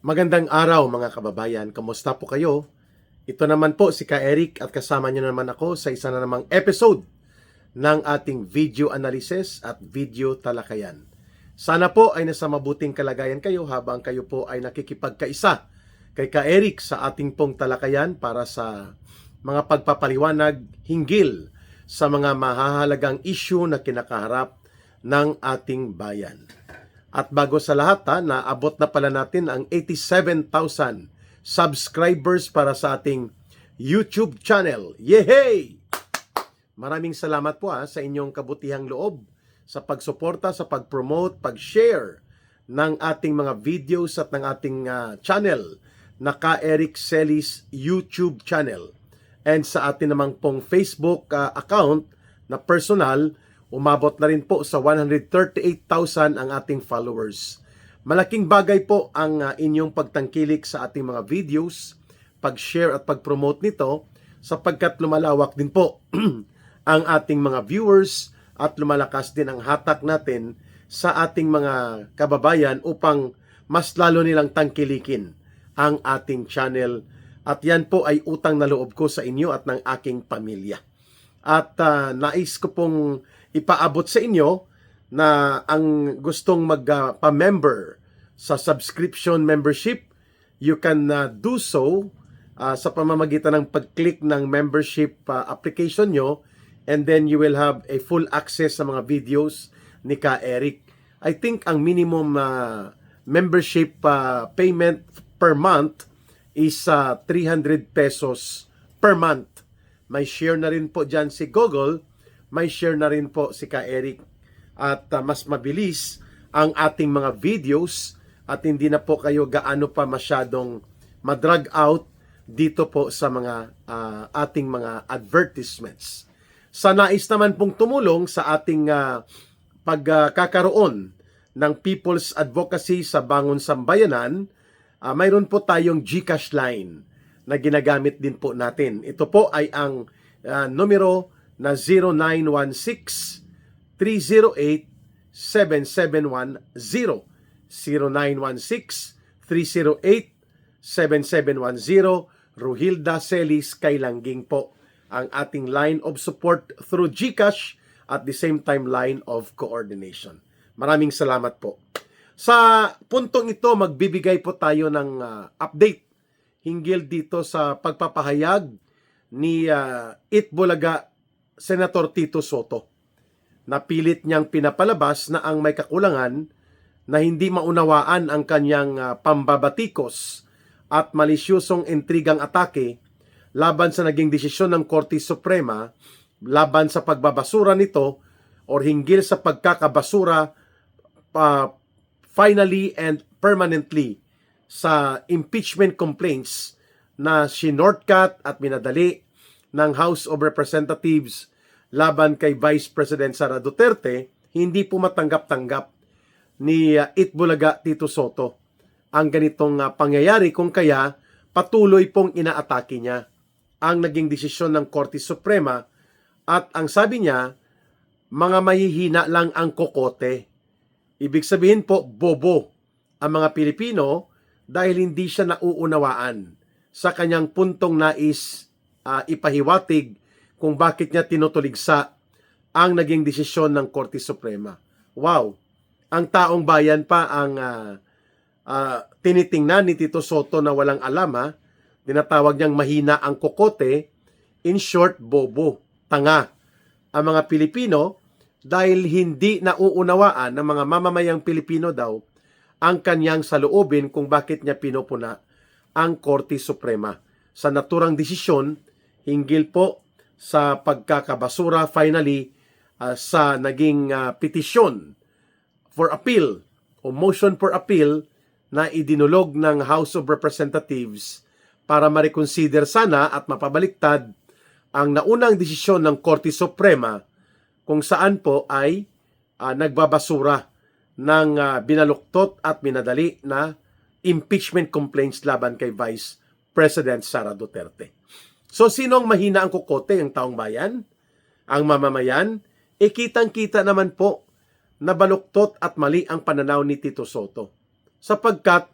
Magandang araw mga kababayan, kamusta po kayo? Ito naman po si Ka Eric at kasama niyo naman ako sa isa na namang episode ng ating video analysis at video talakayan. Sana po ay nasa mabuting kalagayan kayo habang kayo po ay nakikipagkaisa kay Ka Eric sa ating pong talakayan para sa mga pagpapaliwanag hinggil sa mga mahahalagang issue na kinakaharap ng ating bayan. At bago sa lahat, naabot na pala natin ang 87,000 subscribers para sa ating YouTube channel. Yehey! Maraming salamat po sa inyong kabutihang loob sa pagsuporta, sa pag-promote, pag-share ng ating mga videos at ng ating channel na Ka Eric Celis YouTube channel. And sa atin namang pong Facebook account na personal, umabot na rin po sa 138,000 ang ating followers. Malaking bagay po ang inyong pagtangkilik sa ating mga videos, pag-share at pag-promote nito sapagkat lumalawak din po ang ating mga viewers at lumalakas din ang hatak natin sa ating mga kababayan upang mas lalo nilang tangkilikin ang ating channel. At yan po ay utang na loob ko sa inyo at ng aking pamilya. At nais ko pong ipaabot sa inyo na ang gustong magpa-member sa subscription membership, you can do so sa pamamagitan ng pag-click ng membership application nyo, and then you will have a full access sa mga videos ni Ka Eric. I think ang minimum membership payment per month is 300 pesos per month. May share na rin po dyan si Google, may share na rin po si Ka Eric at mas mabilis ang ating mga videos at hindi na po kayo gaano pa masyadong madrag out dito po sa mga ating mga advertisements. Sa nais naman pong tumulong sa ating pagkakaroon ng People's Advocacy sa Bangon Sambayanan, mayroon po tayong GCash line na ginagamit din po natin. Ito po ay ang numero na 0916-308-7710. 0916-308-7710. Ruhilda Celis Kailangging po ang ating line of support through GCash at the same time line of coordination. Maraming salamat po. Sa puntong ito, magbibigay po tayo ng update hinggil dito sa pagpapahayag ni Itbulaga Senator Tito Sotto. Napilit niyang pinapalabas na ang may kakulangan na hindi maunawaan ang kanyang pambabatikos at malisyosong intrigang atake laban sa naging desisyon ng Korte Suprema laban sa pagbabasura nito or hinggil sa pagkakabasura finally and permanently sa impeachment complaints na shortcut at minadali ng House of Representatives laban kay Vice President Sara Duterte, hindi po matanggap-tanggap ni Itbulaga Tito Sotto ang ganitong pangyayari, kung kaya patuloy pong inaatake niya ang naging desisyon ng Korte Suprema at ang sabi niya, mga mahihina lang ang kokote. Ibig sabihin po, bobo ang mga Pilipino dahil hindi siya nauunawaan sa kanyang puntong nais ipahiwatig kung bakit niya tinutuligsa ang naging desisyon ng Korte Suprema. Wow! Ang taong bayan pa ang tinitingnan ni Tito Sotto na walang alam. Tinatawag niyang mahina ang kokote. In short, bobo, tanga ang mga Pilipino dahil hindi nauunawaan ng mga mamamayang Pilipino daw ang kanyang saloobin kung bakit niya pinupuna ang Korte Suprema sa naturang desisyon hinggil po sa pagkakabasura finally sa naging petisyon for appeal o motion for appeal na idinulog ng House of Representatives para ma-reconsider sana at mapabaliktad ang naunang desisyon ng Korte Suprema kung saan po ay nagbabasura ng binaluktot at minadali na impeachment complaints laban kay Vice President Sara Duterte. So, sino ang mahina ang kokote? Ang taong bayan? Ang mamamayan? Kitang-kita naman po na baluktot at mali ang pananaw ni Tito Sotto. Sapagkat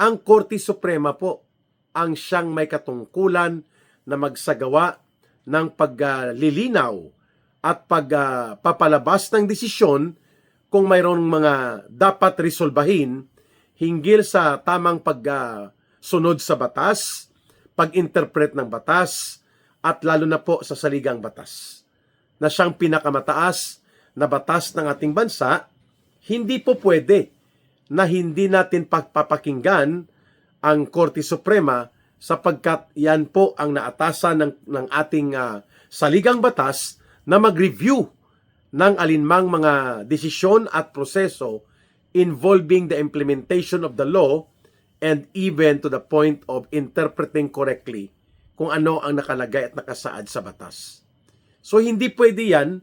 ang Korte Suprema po ang siyang may katungkulan na magsagawa ng paglilinaw at pagpapalabas ng desisyon kung mayroong mga dapat resolbahin hinggil sa tamang pagsunod sa batas, pag-interpret ng batas, at lalo na po sa saligang batas na siyang pinakamataas na batas ng ating bansa. Hindi po pwede na hindi natin pagpapakinggan ang Korte Suprema sapagkat yan po ang naatasan ng ating saligang batas na mag-review ng alinmang mga desisyon at proseso involving the implementation of the law and even to the point of interpreting correctly kung ano ang nakalagay at nakasaad sa batas. So hindi pwede yan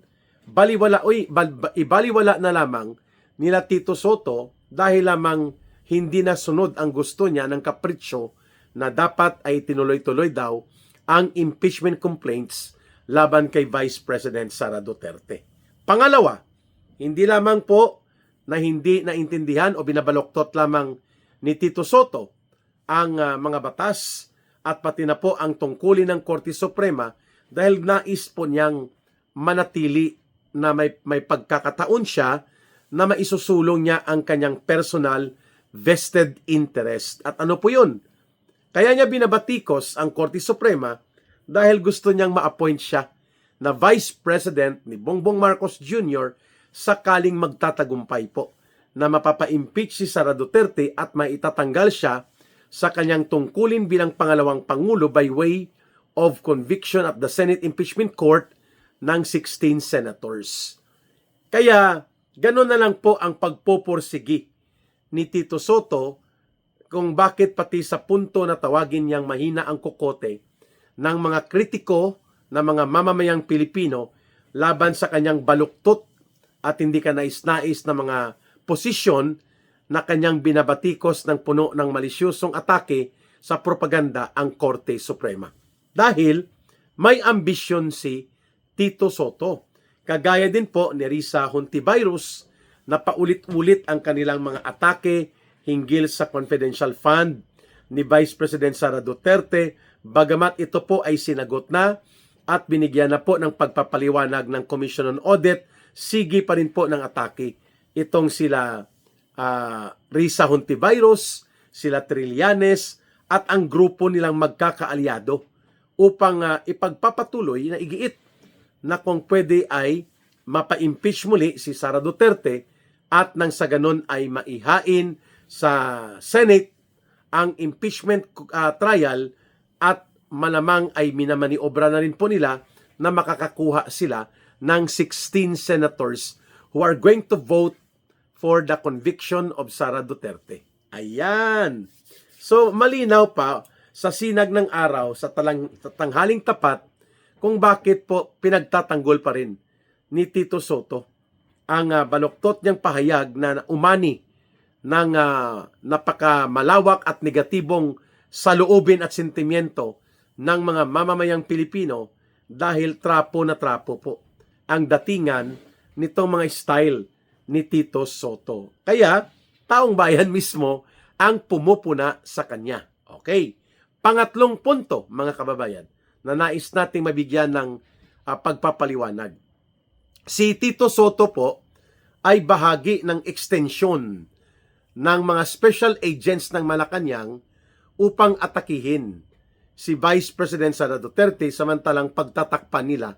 ibaliwala na lamang nila Tito Sotto dahil lamang hindi nasunod ang gusto niya ng kapritsyo na dapat ay tinuloy-tuloy daw ang impeachment complaints laban kay Vice President Sara Duterte. Pangalawa, hindi lamang po na hindi naintindihan o binabaloktot lamang ni Tito Sotto ang mga batas at pati na po ang tungkulin ng Korte Suprema dahil nais po niyang manatili na may pagkakataon siya na maisusulong niya ang kanyang personal vested interest. At ano po yun? Kaya niya binabatikos ang Korte Suprema dahil gusto niyang ma-appoint siya na Vice President ni Bongbong Marcos Jr. sakaling magtatagumpay po na mapapa-impeach si Sara Duterte at maitatanggal siya sa kanyang tungkulin bilang pangalawang Pangulo by way of conviction at the Senate Impeachment Court ng 16 senators. Kaya gano'n na lang po ang pagpoporsigi ni Tito Sotto kung bakit pati sa punto na tawagin niyang mahina ang kokote ng mga kritiko na mga mamamayang Pilipino laban sa kanyang baluktot at hindi ka nais-nais na mga posisyon na kanyang binabatikos ng puno ng malisyosong atake sa propaganda ang Korte Suprema. Dahil may ambisyon si Tito Sotto. Kagaya din po ni Risa Hontiveros na paulit-ulit ang kanilang mga atake hinggil sa confidential fund ni Vice President Sara Duterte, bagamat ito po ay sinagot na at binigyan na po ng pagpapaliwanag ng Commission on Audit, sige pa rin po ng atake itong sila Risa Hontiveros, sila Trillanes at ang grupo nilang magkakaalyado upang ipagpapatuloy na igiit na kung pwede ay mapa-impeach muli si Sara Duterte at nang sa ganon ay maihain sa Senate ang impeachment trial at malamang ay minamaniobra na rin po nila na makakakuha sila ng 16 senators who are going to vote for the conviction of Sara Duterte. Ayan. So malinaw pa sa sinag ng araw sa tanghaling tapat kung bakit po pinagtatanggol pa rin ni Tito Sotto ang baluktot niyang pahayag na umani ng napakamalawak at negatibong saloobin at sentimiento ng mga mamamayang Pilipino dahil trapo na trapo po ang datingan nitong mga style ni Tito Sotto. Kaya, taong bayan mismo ang pumupuna sa kanya. Okay. Pangatlong punto, mga kababayan, na nais nating mabigyan ng pagpapaliwanag. Si Tito Sotto po ay bahagi ng extension ng mga special agents ng Malacanang upang atakihin si Vice President Sara Duterte samantalang pagtatakpan nila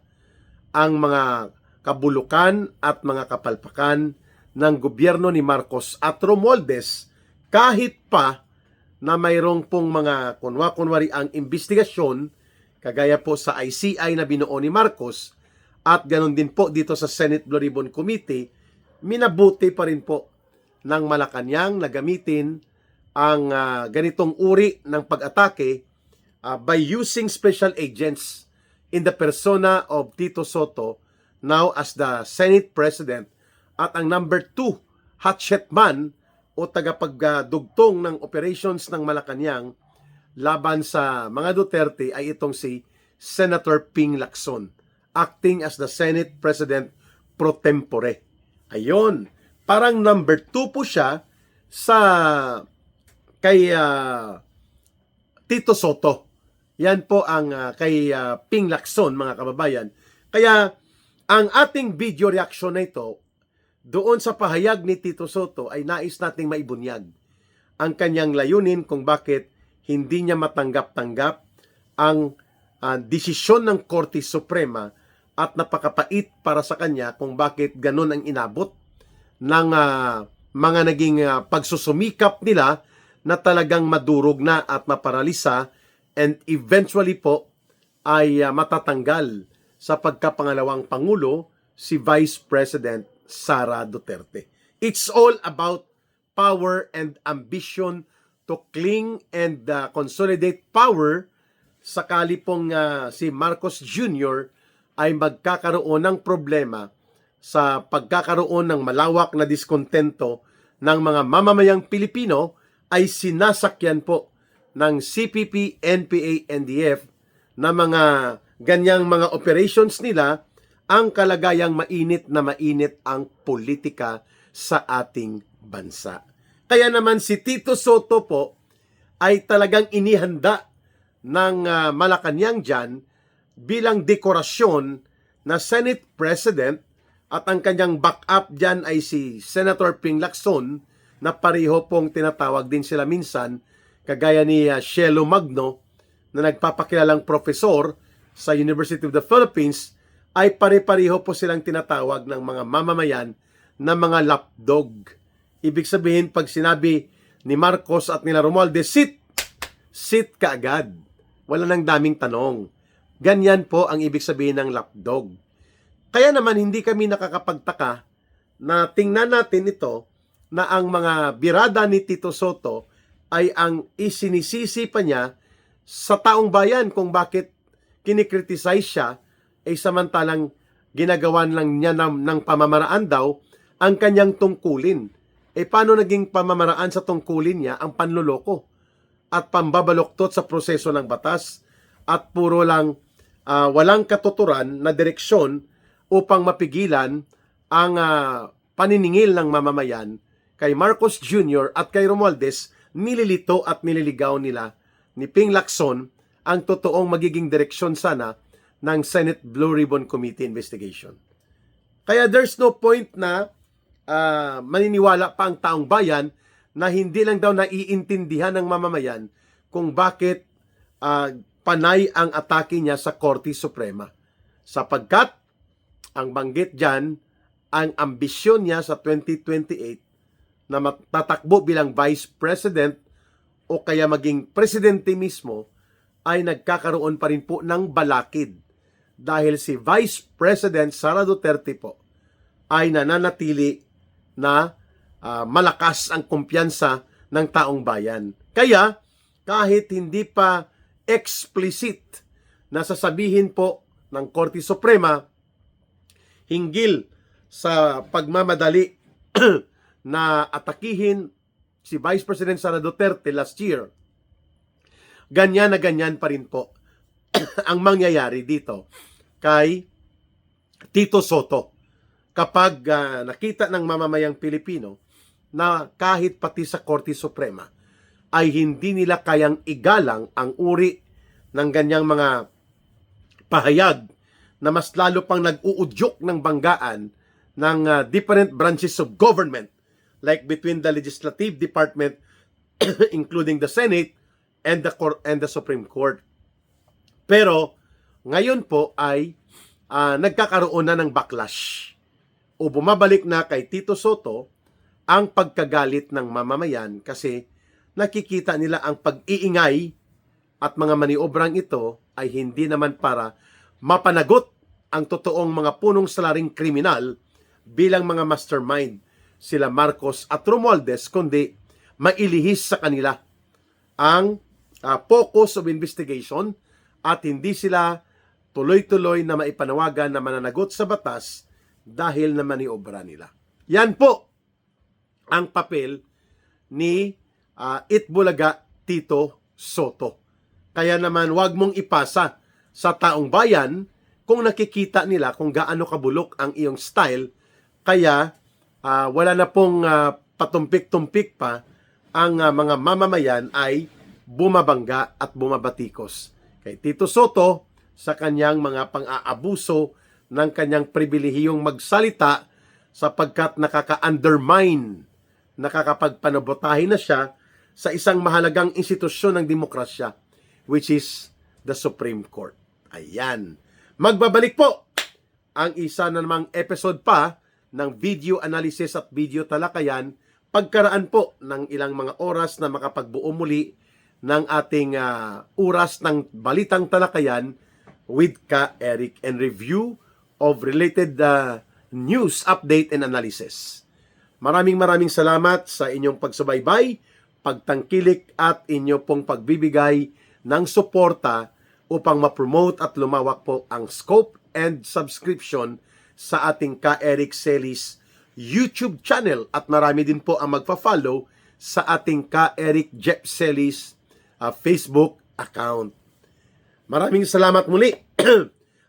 ang mga kabulukan at mga kapalpakan ng gobyerno ni Marcos at Romualdez kahit pa na mayroong pong mga kunwa-kunwari ang investigasyon kagaya po sa ICI na binuo ni Marcos at ganoon din po dito sa Senate Blue Ribbon Committee, minabuti pa rin po ng Malacanang na gamitin ang ganitong uri ng pag-atake by using special agents in the persona of Tito Sotto now as the Senate President at ang number 2 hatchet man o tagapagdugtong ng operations ng Malacanang laban sa mga Duterte ay itong si Senator Ping Lacson, acting as the Senate President pro tempore. Ayon, parang number 2 po siya sa kay Tito Soto. Yan po ang kay Ping Lacson, mga kababayan. Kaya ang ating video reaction na ito doon sa pahayag ni Tito Soto ay nais nating maibunyag ang kanyang layunin kung bakit hindi niya matanggap-tanggap ang desisyon ng Korte Suprema at napakapait para sa kanya kung bakit ganun ang inabot ng mga naging pagsusumikap nila na talagang madurog na at maparalisa and eventually po ay matatanggal sa pagkapangalawang Pangulo si Vice President Sara Duterte. It's all about power and ambition to cling and consolidate power sakali pong si Marcos Jr. ay magkakaroon ng problema sa pagkakaroon ng malawak na diskontento ng mga mamamayang Pilipino ay sinasakyan po ng CPP, NPA, NDF na mga ganyang mga operations nila ang kalagayang mainit na mainit ang politika sa ating bansa. Kaya naman si Tito Soto po ay talagang inihanda ng Malacanang dyan bilang dekorasyon na Senate President at ang kanyang backup dyan ay si Senator Ping Lacson na pareho pong tinatawag din sila minsan kagaya ni Shelo Magno na nagpapakilalang profesor sa University of the Philippines ay pare-pareho po silang tinatawag ng mga mamamayan na mga lapdog. Ibig sabihin, pag sinabi ni Marcos at nila Romualdez, sit ka agad. Wala nang daming tanong. Ganyan po ang ibig sabihin ng lapdog. Kaya naman hindi kami nakakapagtaka na tingnan natin ito na ang mga birada ni Tito Soto ay ang isinisisi pa niya sa taong bayan kung bakit kinikriticize siya ay samantalang ginagawan lang niya ng pamamaraan daw ang kanyang tungkulin. Paano naging pamamaraan sa tungkulin niya ang panloloko at pambabaloktot sa proseso ng batas at puro lang walang katuturan na direksyon upang mapigilan ang paniningil ng mamamayan kay Marcos Jr. at kay Romualdez. Nililito at nililigaw nila ni Ping Lacson ang totoong magiging direksyon sana ng Senate Blue Ribbon Committee investigation. Kaya there's no point na maniniwala pa ang taong bayan na hindi lang daw naiintindihan ng mamamayan kung bakit panay ang atake niya sa Korte Suprema. Sapagkat ang banggit dyan, ang ambisyon niya sa 2028 na tatakbo bilang Vice President o kaya maging presidente mismo ay nagkakaroon pa rin po ng balakid dahil si Vice President Sara Duterte po ay nananatili na malakas ang kumpiyansa ng taong bayan. Kaya kahit hindi pa explicit na sasabihin po ng Korte Suprema hinggil sa pagmamadali na atakihin si Vice President Sara Duterte last year, ganyan na ganyan pa rin po ang mangyayari dito kay Tito Soto kapag nakita ng mamamayang Pilipino na kahit pati sa Korte Suprema ay hindi nila kayang igalang ang uri ng ganyang mga pahayag na mas lalo pang nag-uudyok ng banggaan ng different branches of government like between the legislative department including the Senate and the Supreme Court. Pero ngayon po ay nagkakaroon na ng backlash o bumabalik na kay Tito Soto ang pagkagalit ng mamamayan kasi nakikita nila ang pag-iingay at mga maniobrang ito ay hindi naman para mapanagot ang totoong mga punong salaring kriminal bilang mga mastermind sila Marcos at Romualdez, kundi mailihis sa kanila ang focus of investigation at hindi sila tuloy-tuloy na maipanawagan na mananagot sa batas dahil na maniobra nila. Yan po ang papel ni Itbulaga Tito Soto. Kaya naman wag mong ipasa sa taong bayan kung nakikita nila kung gaano kabulok ang iyong style. Kaya wala na pong patumpik-tumpik pa ang mga mamamayan ay bumabangga at bumabatikos kay Tito Soto sa kanyang mga pang-aabuso ng kanyang pribilehiyong magsalita sapagkat nakaka-undermine, nakakapagpanabotahin na siya sa isang mahalagang institusyon ng demokrasya, which is the Supreme Court. Ayan. Magbabalik po ang isa na namang episode pa ng video analysis at video talakayan pagkaraan po ng ilang mga oras na makapagbuo muli ng ating oras ng balitang talakayan with Ka Eric and review of related news, update, and analysis. Maraming salamat sa inyong pagsubaybay, pagtangkilik at inyo pong pagbibigay ng suporta upang ma-promote at lumawak po ang scope and subscription sa ating Ka Eric Celis YouTube channel at marami din po ang magpa-follow sa ating Ka Eric Jeff Celis Facebook account. Maraming salamat muli.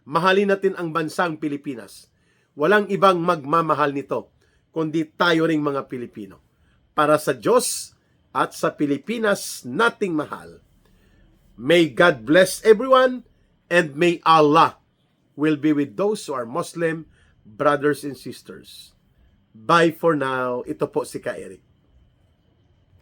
Mahalin natin ang bansang Pilipinas. Walang ibang magmamahal nito kundi tayo ring mga Pilipino. Para sa Diyos at sa Pilipinas nating mahal. May God bless everyone and may Allah will be with those who are Muslim brothers and sisters. Bye for now. Ito po si Ka Eric.